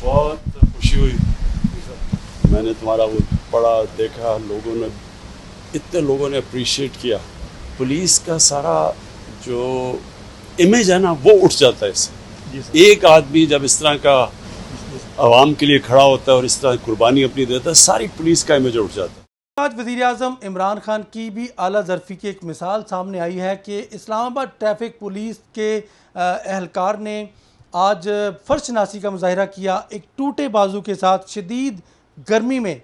बहुत खुशी हुई। मैंने तुम्हारा वो पढ़ा देखा, इतने लोगों ने अप्रिशिएट किया। पुलिस का सारा जो इमेज है ना वो उठ जाता है इससे। एक आदमी जब इस तरह का आवाम के लिए खड़ा होता है और इस तरह कुर्बानी अपनी देता है, सारी पुलिस का इमेज उठ जाता है। आज वज़ीर-ए-आज़म इमरान खान की भी आला ज़रफ़ी की एक मिसाल सामने आई है कि इस्लामाबाद ट्रैफिक पुलिस के एहलकार ने आज फ़र्शनासी का मुज़ाहिरा किया एक टूटे बाजू के साथ शदीद गर्मी में,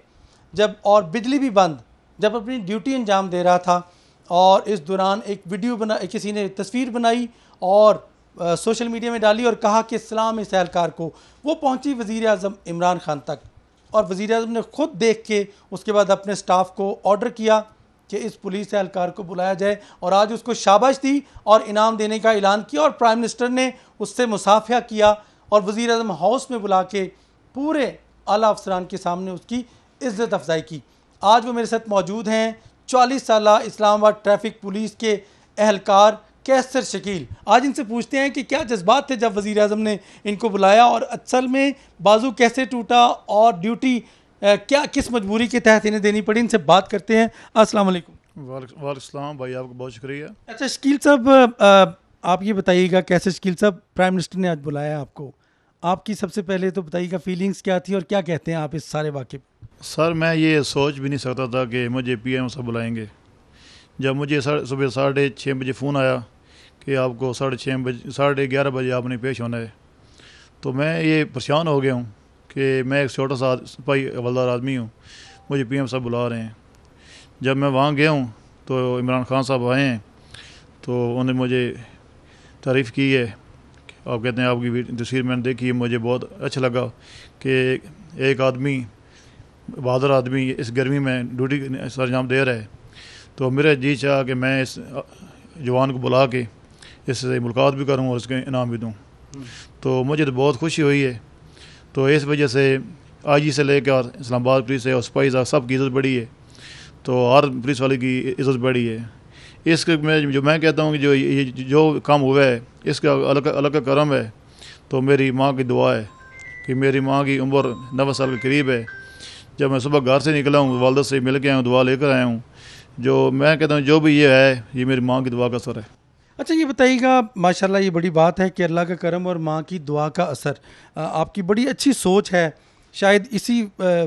जब और बिजली भी बंद, जब अपनी ड्यूटी अंजाम दे रहा था। और इस दौरान एक वीडियो किसी ने तस्वीर बनाई और सोशल मीडिया में डाली और कहा कि सलाम इस एहलकार को। वो पहुंची वज़ीर-ए-आज़म इमरान खान तक और वज़ीर-ए-आज़म ने ख़ुद देख के उसके बाद अपने स्टाफ को ऑर्डर किया कि इस पुलिस एहलकार को बुलाया जाए और आज उसको शाबाश दी और इनाम देने का ऐलान किया। और प्राइम मिनिस्टर ने उससे मुसाफिया किया और वज़ीर-ए-आज़म हाउस में बुला के पूरे आला अफसरान के सामने उसकी इज़्ज़त अफजाई की। आज वो मेरे साथ मौजूद हैं 40 साला इस्लामाबाद ट्रैफिक पुलिस के एहलकार कैसर शकील। आज इनसे पूछते हैं कि क्या जज्बात थे जब वज़ीर-ए-आज़म ने इनको बुलाया और असल में बाजू कैसे टूटा और ड्यूटी क्या किस मजबूरी के तहत इन्हें देनी पड़ी। इनसे बात करते हैं। अस्सलाम वालेकुम। वालेकुम भाई, आपको बहुत शुक्रिया। अच्छा शकील साहब, आप ये बताइएगा, कैसर शकील साहब, प्राइम मिनिस्टर ने आज बुलाया आपको, आपकी सबसे पहले तो बताइएगा फीलिंग्स क्या थी और क्या कहते हैं आप इस सारे वाक़े। सर मैं ये सोच भी नहीं सकता था कि मुझे पीएम साहब बुलाएंगे। जब मुझे सुबह 6:30 बजे फ़ोन आया कि आपको 11:30 बजे आपने पेश होना है, तो मैं ये परेशान हो गया हूँ कि मैं एक छोटा सा सिपाही हवलदार आदमी हूँ, मुझे पीएम साहब बुला रहे हैं। जब मैं वहाँ गया हूँ तो इमरान खान साहब आए हैं, तो उन्होंने मुझे तारीफ़ की है। आप कहते हैं आपकी तस्वीर मैंने देखी है, मुझे बहुत अच्छा लगा कि एक आदमी, बहादुर आदमी इस गर्मी में ड्यूटी सरंजाम दे रहा है। तो मेरा जी चाह कि मैं इस जवान को बुला के इससे मुलाकात भी करूं और इसके इनाम भी दूं। तो मुझे तो बहुत खुशी हुई है। तो इस वजह से आईजी से लेकर इस्लामाबाद पुलिस है और सिपाही साहब सबकी इज़्ज़त बढ़ी है, तो हर पुलिस वाले की इज़्ज़त बढ़ी है। इसके मैं कहता हूँ कि जो काम हुआ है इसका अलग अलग करम है। तो मेरी माँ की दुआ है कि मेरी माँ की उम्र 90 साल के करीब है। जब मैं सुबह घर से निकला हूँ, वालदा से मिल के आया हूँ, दुआ लेकर आया हूँ। जो मैं कहता हूँ जो भी ये है, ये मेरी माँ की दुआ का असर है। अच्छा ये बताइएगा, माशाल्लाह ये बड़ी बात है कि अल्लाह का करम और माँ की दुआ का असर, आपकी बड़ी अच्छी सोच है। शायद इसी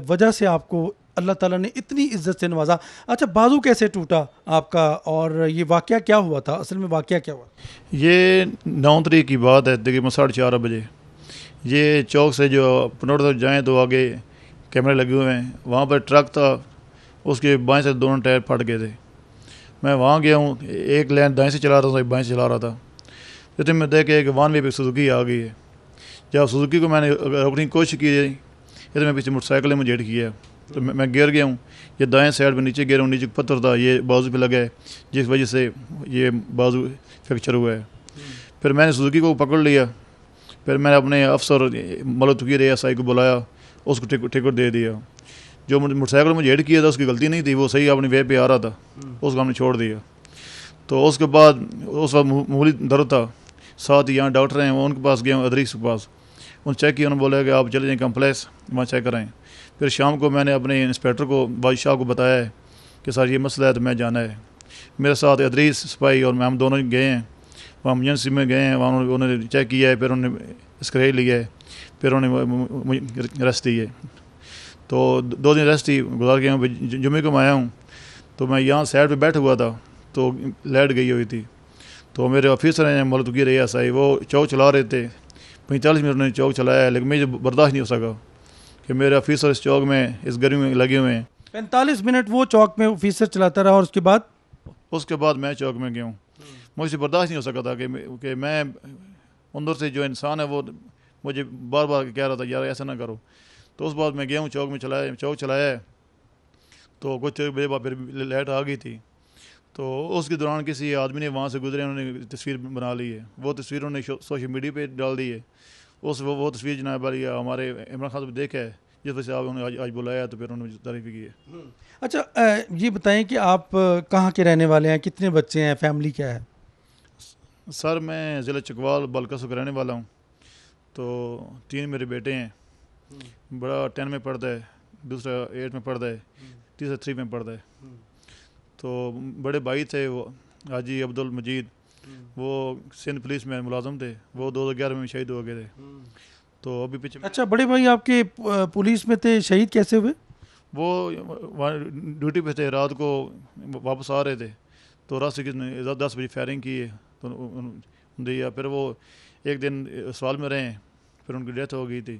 वजह से आपको अल्लाह ताला ने इतनी इज्जत से नवाजा। अच्छा बाजू कैसे टूटा आपका और ये वाक़या क्या हुआ था, असल में वाक़या क्या हुआ? ये 9 तारीख की बात है, तकरीबन 4:30 बजे। ये चौक से जो पनोड़ तक जाएँ तो आगे कैमरे लगे हुए हैं, वहाँ पर ट्रक था, उसके बाएं से दोनों टायर फट गए थे। मैं वहाँ गया हूँ, एक लाइन दाएं से चला रहा था, एक बाएं से चला रहा था। इतने में देख के एक 1 वे पे सुजुकी आ गई है। जब सुजुकी को मैंने रोकने की कोशिश की, इतने में पीछे मोटरसाइकिल ने मुझे हिट किया, तो मैं गिर गया हूँ। ये दाएं साइड में नीचे गिरा हूँ, नीचे पत्थर था, ये बाजू पे लगा है, जिस वजह से ये बाजू फ्रैक्चर हुआ है। फिर मैंने सुजुकी को पकड़ लिया, फिर मैंने अपने अफसर मलतुकी ASI को बुलाया, उसको टिकट दे दिया। जो मोटरसाइकिल मुझे हिट किया था उसकी गलती नहीं थी, वो सही अपनी वे पे आ रहा था, उसको हमने छोड़ दिया। तो उसके बाद उस वक्त मामूली दर्द था, साथ ही यहाँ डॉक्टर हैं, वो उनके पास गया हूँ, अदरीस के पास। उन्होंने चेक किया, उन्होंने बोला कि आप चले जाएँ कम्प्लेक्स, वहाँ चेक कराएँ। फिर शाम को मैंने अपने इंस्पेक्टर को, बादशाह को बताया है कि सर ये मसला है, तो मैं जाना है। मेरे साथ अदरीस सिपाही और मैं, हम दोनों गए हैं वहाँ, एमरजेंसी में गए हैं, वहाँ उन्होंने चेक किया है, फिर उन्होंने स्क्रे लिया है, फिर उन्होंने मुझे रेस्ट दी है। तो 2 दिन रेस्ट ही गुजार गया हूँ। जुम्मे को मैं आया हूँ, तो मैं यहाँ साइड पे बैठा हुआ था, तो लाइट गई हुई थी। तो मेरे ऑफिसर हैं मलतुकी ASI, वो चौक चला रहे थे। 45 मिनट उन्होंने चौक चलाया, लेकिन मुझे बर्दाश्त नहीं हो सका कि मेरे ऑफिसर इस चौक में इस गर्मी में लगे हुए हैं। 45 मिनट वो चौक में ऑफिसर चलाता रहा और उसके बाद मैं चौक में गया हूँ। मुझे बर्दाश्त नहीं हो सका था कि मैं अंदर से जो इंसान है वो मुझे बार बार कह रहा था यार ऐसा ना करो। तो उस बाद मैं गया हूँ, चौक चलाया, तो कुछ बजे बाद फिर लाइट आ गई थी। तो उसके दौरान किसी आदमी ने वहाँ से गुजरे, उन्होंने तस्वीर बना ली है, वो तस्वीर उन्होंने सोशल मीडिया पे डाल दी है। वो तस्वीर जनाब वाली हमारे इमरान खान साहब देखे है, जिस वजह से आप उन्होंने आज बुलाया, तो फिर उन्होंने तारीफ़ की है। अच्छा ये बताएं कि आप कहाँ के रहने वाले हैं, कितने बच्चे हैं, फैमिली क्या है? सर मैं ज़िला चकवाल बलकसो का रहने वाला हूँ। तो 3 मेरे बेटे हैं बड़ा 10 में पढ़ता है, दूसरा 8 में पढ़ता है, तीसरा 3 में पढ़ता है। तो बड़े भाई थे वो हाजी अब्दुल मजीद, वो सिंध पुलिस में मुलाजम थे, वो 2011 में शहीद हो गए थे। तो अभी पीछे अच्छा, बड़े भाई आपके पुलिस में थे, शहीद कैसे हुए? वो वहाँ ड्यूटी पे थे, रात को वापस आ रहे थे तो रास्ते की 10 बजे फायरिंग की है तो दिया। फिर वो एक दिन अस्पताल में रहे, फिर उनकी डेथ हो गई थी,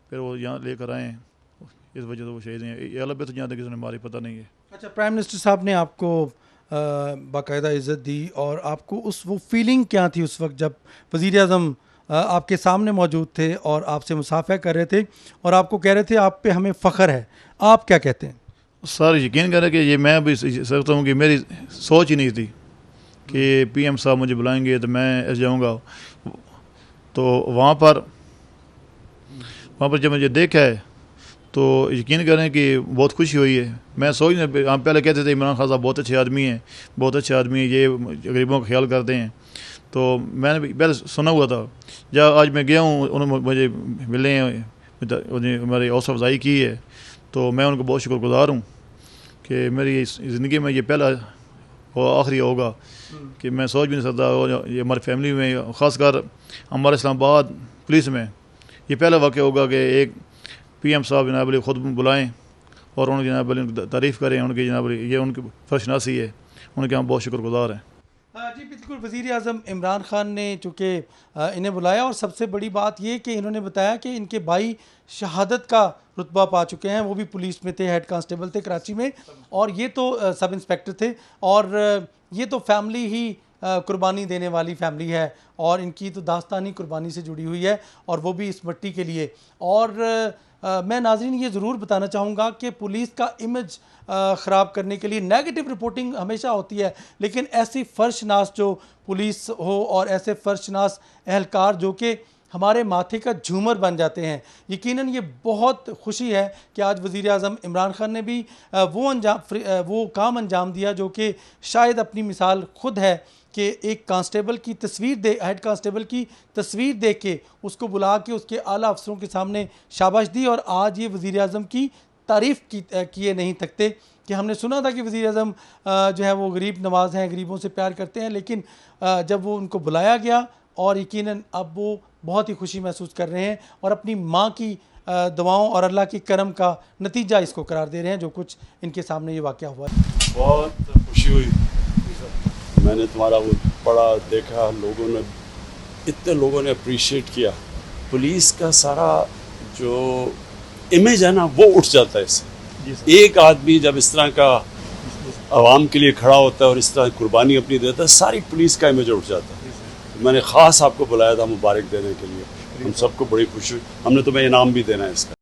फिर वो यहाँ लेकर आए, इस वजह से वो शहीद हैं। ये अलग तो जहाँ तक किसी ने मारी पता नहीं है। अच्छा, प्राइम मिनिस्टर साहब ने आपको बाकायदा इज़्ज़त दी, और आपको वो फीलिंग क्या थी उस वक्त जब वज़ीर आज़म आपके सामने मौजूद थे और आपसे मुसाफा कर रहे थे और आपको कह रहे थे आप पे हमें फ़ख्र है? आप क्या कहते हैं? सर यकीन करें कि ये मैं भी सकता हूँ कि मेरी सोच ही नहीं थी कि PM साहब मुझे बुलाएंगे तो मैं ऐसे जाऊँगा। तो वहाँ पर जब मुझे देखा है तो यकीन करें कि बहुत खुशी हुई है। मैं सोच नहीं, हम पहले कहते थे इमरान खान साहब बहुत अच्छे आदमी हैं, बहुत अच्छे आदमी हैं, ये गरीबों का ख्याल करते हैं। तो मैंने भी पहले सुना हुआ था, जब आज मैं गया हूँ उन्होंने मुझे मिले हैं, हमारी हौसला अफजाई की है, तो मैं उनको बहुत शुक्रगुजार हूँ कि मेरी ज़िंदगी में ये पहला और आखिरी होगा कि मैं सोच भी नहीं सकता। और ये हमारी फैमिली में, ख़ासकर हमारे इस्लामाबाद पुलिस में ये पहला वाक़या होगा कि एक PM साहब जनाब अली ख़ुद बुलाएँ और उनकी जनाब अली तारीफ़ करें। उनकी जनाब अली ये उनकी फर्शनासी है, उनके हम बहुत शुक्रगुजार हैं। जी बिल्कुल, वज़ीर आज़म इमरान खान ने चूँकि इन्हें बुलाया, और सबसे बड़ी बात ये कि इन्होंने बताया कि इनके भाई शहादत का रुतबा पा चुके हैं, वो भी पुलिस में थे, हेड कांस्टेबल थे कराची में, और ये तो सब इंस्पेक्टर थे, और ये तो फैमिली ही कुर्बानी देने वाली फैमिली है, और इनकी तो दास्तानी कुर्बानी से जुड़ी हुई है, और वो भी इस मट्टी के लिए। और मैं नाज़रीन ये ज़रूर बताना चाहूँगा कि पुलिस का इमेज ख़राब करने के लिए नेगेटिव रिपोर्टिंग हमेशा होती है, लेकिन ऐसी फ़र्शनास जो पुलिस हो और ऐसे फ़र्शनास एहलकार जो कि हमारे माथे का झूमर बन जाते हैं, यकीनन ये बहुत खुशी है कि आज वज़ीर आज़म इमरान खान ने भी वो काम अंजाम दिया जो कि शायद अपनी मिसाल ख़ुद है कि एक कांस्टेबल की तस्वीर हेड कांस्टेबल की तस्वीर देख के उसको बुला के उसके आला अफसरों के सामने शाबाश दी, और आज ये वज़ीर आज़म की तारीफ़ किए नहीं थकते। कि हमने सुना था कि वज़ीर आज़म जो है वो गरीब नवाज़ हैं, गरीबों से प्यार करते हैं, लेकिन जब वो उनको बुलाया गया, और यकीनन अब वो बहुत ही खुशी महसूस कर रहे हैं और अपनी माँ की दुआओं और अल्लाह की करम का नतीजा इसको करार दे रहे हैं जो कुछ इनके सामने ये वाक़या हुआ है। बहुत खुशी हुई, मैंने तुम्हारा वो पढ़ा देखा, इतने लोगों ने अप्रिशिएट किया। पुलिस का सारा जो इमेज है ना वो उठ जाता है इससे। एक आदमी जब इस तरह का आवाम के लिए खड़ा होता है और इस तरह कुर्बानी अपनी देता है, सारी पुलिस का इमेज उठ जाता है। मैंने ख़ास आपको बुलाया था मुबारक देने के लिए, हम सबको बड़ी खुशी हुई। हमने तुम्हें इनाम भी देना है इसका।